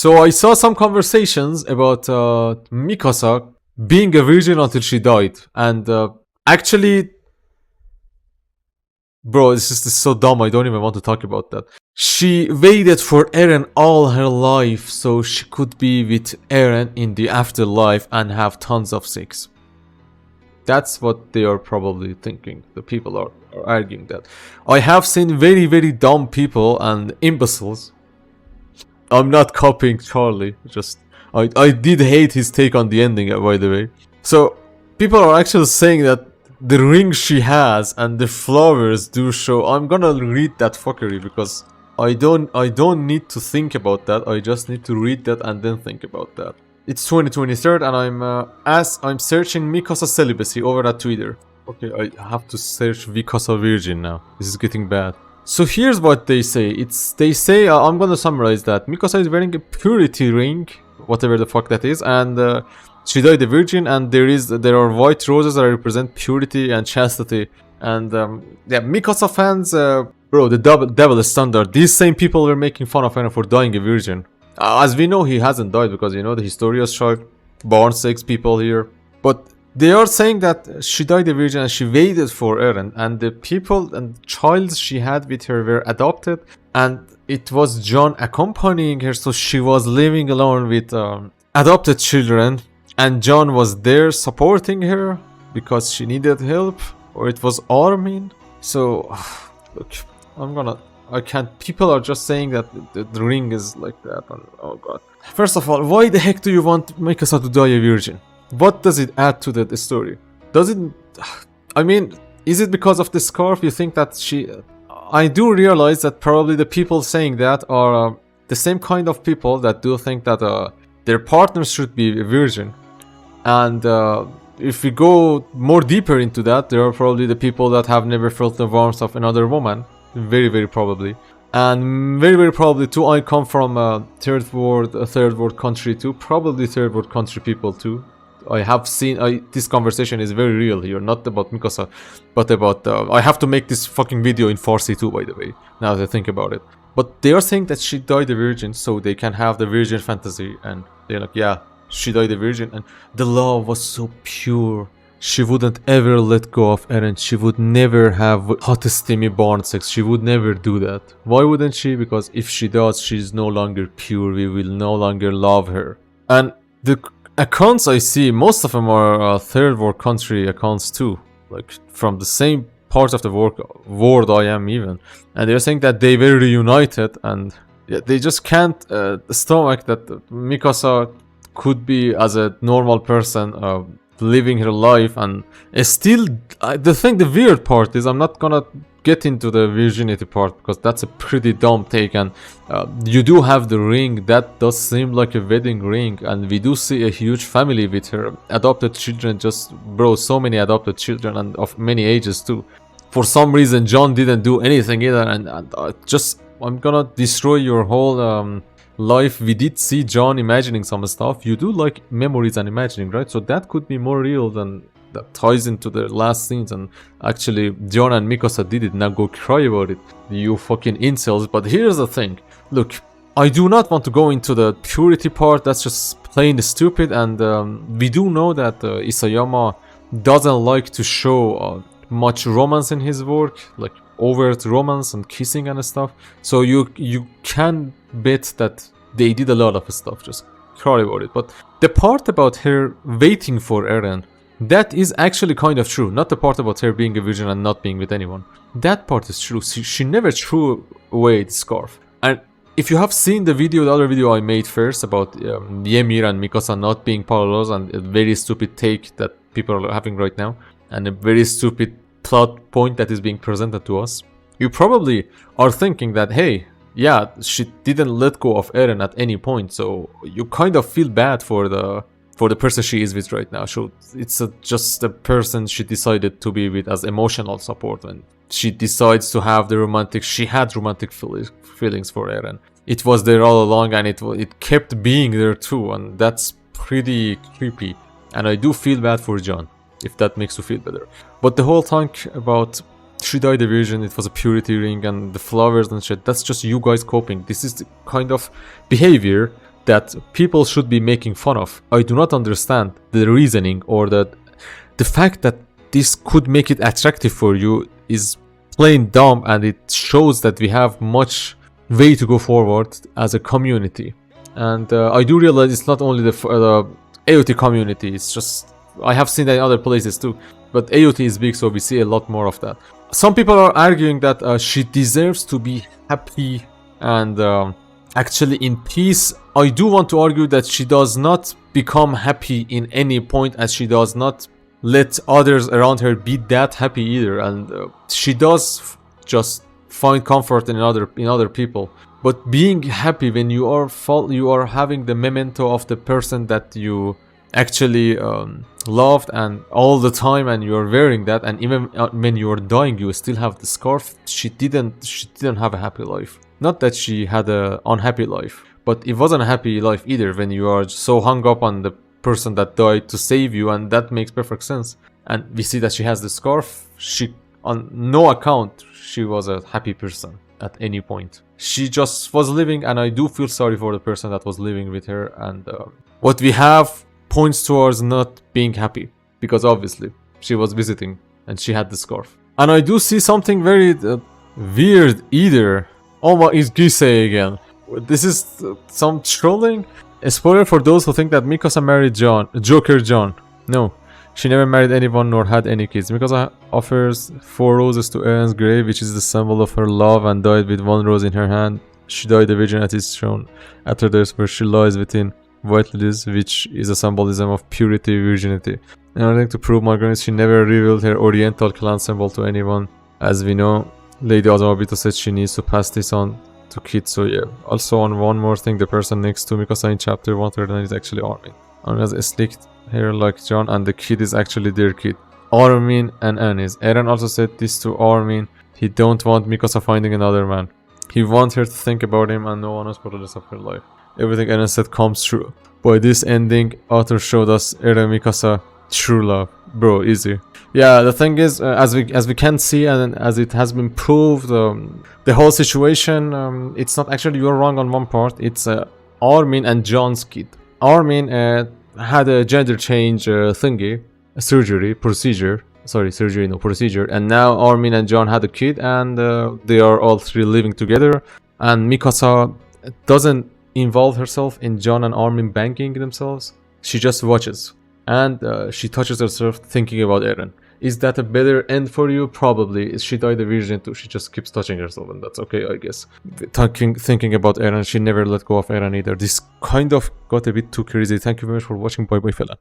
So I saw some conversations about Mikasa being a virgin until she died, and actually, bro, this is so dumb. I don't even want to talk about that. She waited for Eren all her life so she could be with Eren in the afterlife and have tons of sex. That's what they are probably thinking. The people are arguing that. I have seen very, very dumb people and imbeciles. I'm not copying Charlie. Just I did hate his take on the ending, by the way. So people are actually saying that the ring she has and the flowers do show. I'm gonna read that fuckery because I don't need to think about that. I just need to read that and then think about that. It's 2023 and I'm searching Mikasa celibacy over at Twitter. Okay, I have to search Mikasa virgin now. This is getting bad. So here's what they say. They say I'm gonna summarize that Mikasa is wearing a purity ring, whatever the fuck that is, and she died a virgin, and there are white roses that represent purity and chastity. And yeah, Mikasa fans, bro, the double standard. These same people were making fun of Eren for dying a virgin. As we know, he hasn't died because you know the Historia's child, born 6 people here, but they are saying that she died a virgin and she waited for Eren, and the people and child she had with her were adopted, and it was John accompanying her, so she was living alone with adopted children, and John was there supporting her because she needed help, or it was Armin. So look, I can't. People are just saying that the ring is like that. Oh god. First of all, why the heck do you want Mikasa to die a virgin? What does it add to the story? Does it... I mean, is it because of the scarf you think that she... I do realize that probably the people saying that are the same kind of people that do think that their partners should be a virgin. And if we go more deeper into that, there are probably the people that have never felt the warmth of another woman. Very, very probably. And very, very probably too, I come from a third world country too. Probably third world country people too. I have seen, this conversation is very real here, not about Mikasa, but about, I have to make this fucking video in Farsi too, by the way, now that I think about it. But they are saying that she died a virgin, so they can have the virgin fantasy, and they're like, yeah, she died a virgin, and the love was so pure. She wouldn't ever let go of Eren, she would never have hot steamy born sex, she would never do that. Why wouldn't she? Because if she does, she's no longer pure, we will no longer love her. And the accounts I see, most of them are third world country accounts too, like from the same part of the world I am even, and they're saying that they were reunited, and yeah, they just can't stomach that Mikasa could be as a normal person living her life, and still the weird part is, I'm not gonna get into the virginity part because that's a pretty dumb take, and you do have the ring that does seem like a wedding ring, and we do see a huge family with her adopted children, just bro, so many adopted children and of many ages too. For some reason John didn't do anything either, and I'm gonna destroy your whole life. We did see John imagining some stuff. You do like memories and imagining, right? So that could be more real than that ties into the last scenes, and actually John and Mikasa did it. Now go cry about it, you fucking incels. But here's the thing, look, I do not want to go into the purity part, that's just plain stupid, and we do know that Isayama doesn't like to show much romance in his work, like overt romance and kissing and stuff, so you can bet that they did a lot of stuff, just cry about it. But the part about her waiting for Eren, that is actually kind of true. Not the part about her being a virgin and not being with anyone. That part is true. She never threw away the scarf. And if you have seen the other video I made first about Ymir and Mikasa not being parallels, and a very stupid take that people are having right now, and a very stupid plot point that is being presented to us, you probably are thinking that, hey, yeah, she didn't let go of Eren at any point, so you kind of feel bad for the person she is with right now. So it's just a person she decided to be with as emotional support, and she decides to have she had romantic feelings for Eren. It was there all along, and it kept being there too, and that's pretty creepy. And I do feel bad for John, if that makes you feel better. But the whole talk about she died a virgin, it was a purity ring, and the flowers and shit, that's just you guys coping. This is the kind of behavior that people should be making fun of. I do not understand the reasoning, or that the fact that this could make it attractive for you is plain dumb, and it shows that we have much way to go forward as a community. And I do realize it's not only the AOT community, it's just, I have seen that in other places too, but AOT is big, so we see a lot more of that. Some people are arguing that she deserves to be happy and actually in peace. I do want to argue that she does not become happy in any point, as she does not let others around her be that happy either, and she does just find comfort in other people. But being happy when you are having the memento of the person that you actually loved and all the time, and you are wearing that, and even when you are dying you still have the scarf. She didn't have a happy life. Not that she had a unhappy life, but it wasn't a happy life either when you are so hung up on the person that died to save you, and that makes perfect sense. And we see that she has the scarf. She, on no account, she was a happy person at any point. She just was living, and I do feel sorry for the person that was living with her. And what we have points towards not being happy, because obviously she was visiting and she had the scarf. And I do see something very weird either. Oh my, it's Gisei again. This is some trolling. A spoiler for those who think that Mikasa married Joker John. No, she never married anyone nor had any kids. Mikasa offers 4 roses to Eren's grave, which is the symbol of her love, and died with 1 rose in her hand. She died a virgin at his throne. At her death, where she lies within white lilies, which is a symbolism of purity, virginity. In order to prove Margaret, she never revealed her Oriental clan symbol to anyone. As we know, Lady Azumabito said she needs to pass this on to kids, so yeah. Also, on one more thing, the person next to Mikasa in chapter 139 is actually Armin. Armin has a slicked hair like John, and the kid is actually their kid. Armin and Anis. Eren also said this to Armin. He don't want Mikasa finding another man. He wants her to think about him and no one else for the rest of her life. Everything Eren said comes true. By this ending, author showed us Eren Mikasa true love. Bro, easy. Yeah, the thing is, as we can see, and as it has been proved, the whole situation, it's not actually you're wrong on one part. It's Armin and John's kid. Armin had a gender change thingy, a procedure, and now Armin and John had a kid, and they are all 3 living together. And Mikasa doesn't involve herself in John and Armin banging themselves. She just watches, and she touches herself thinking about Eren. Is that a better end for you? Probably. She died a virgin too. She just keeps touching herself, and that's okay, I guess. Thinking about Eren, she never let go of Eren either. This kind of got a bit too crazy. Thank you very much for watching. Bye bye, fella.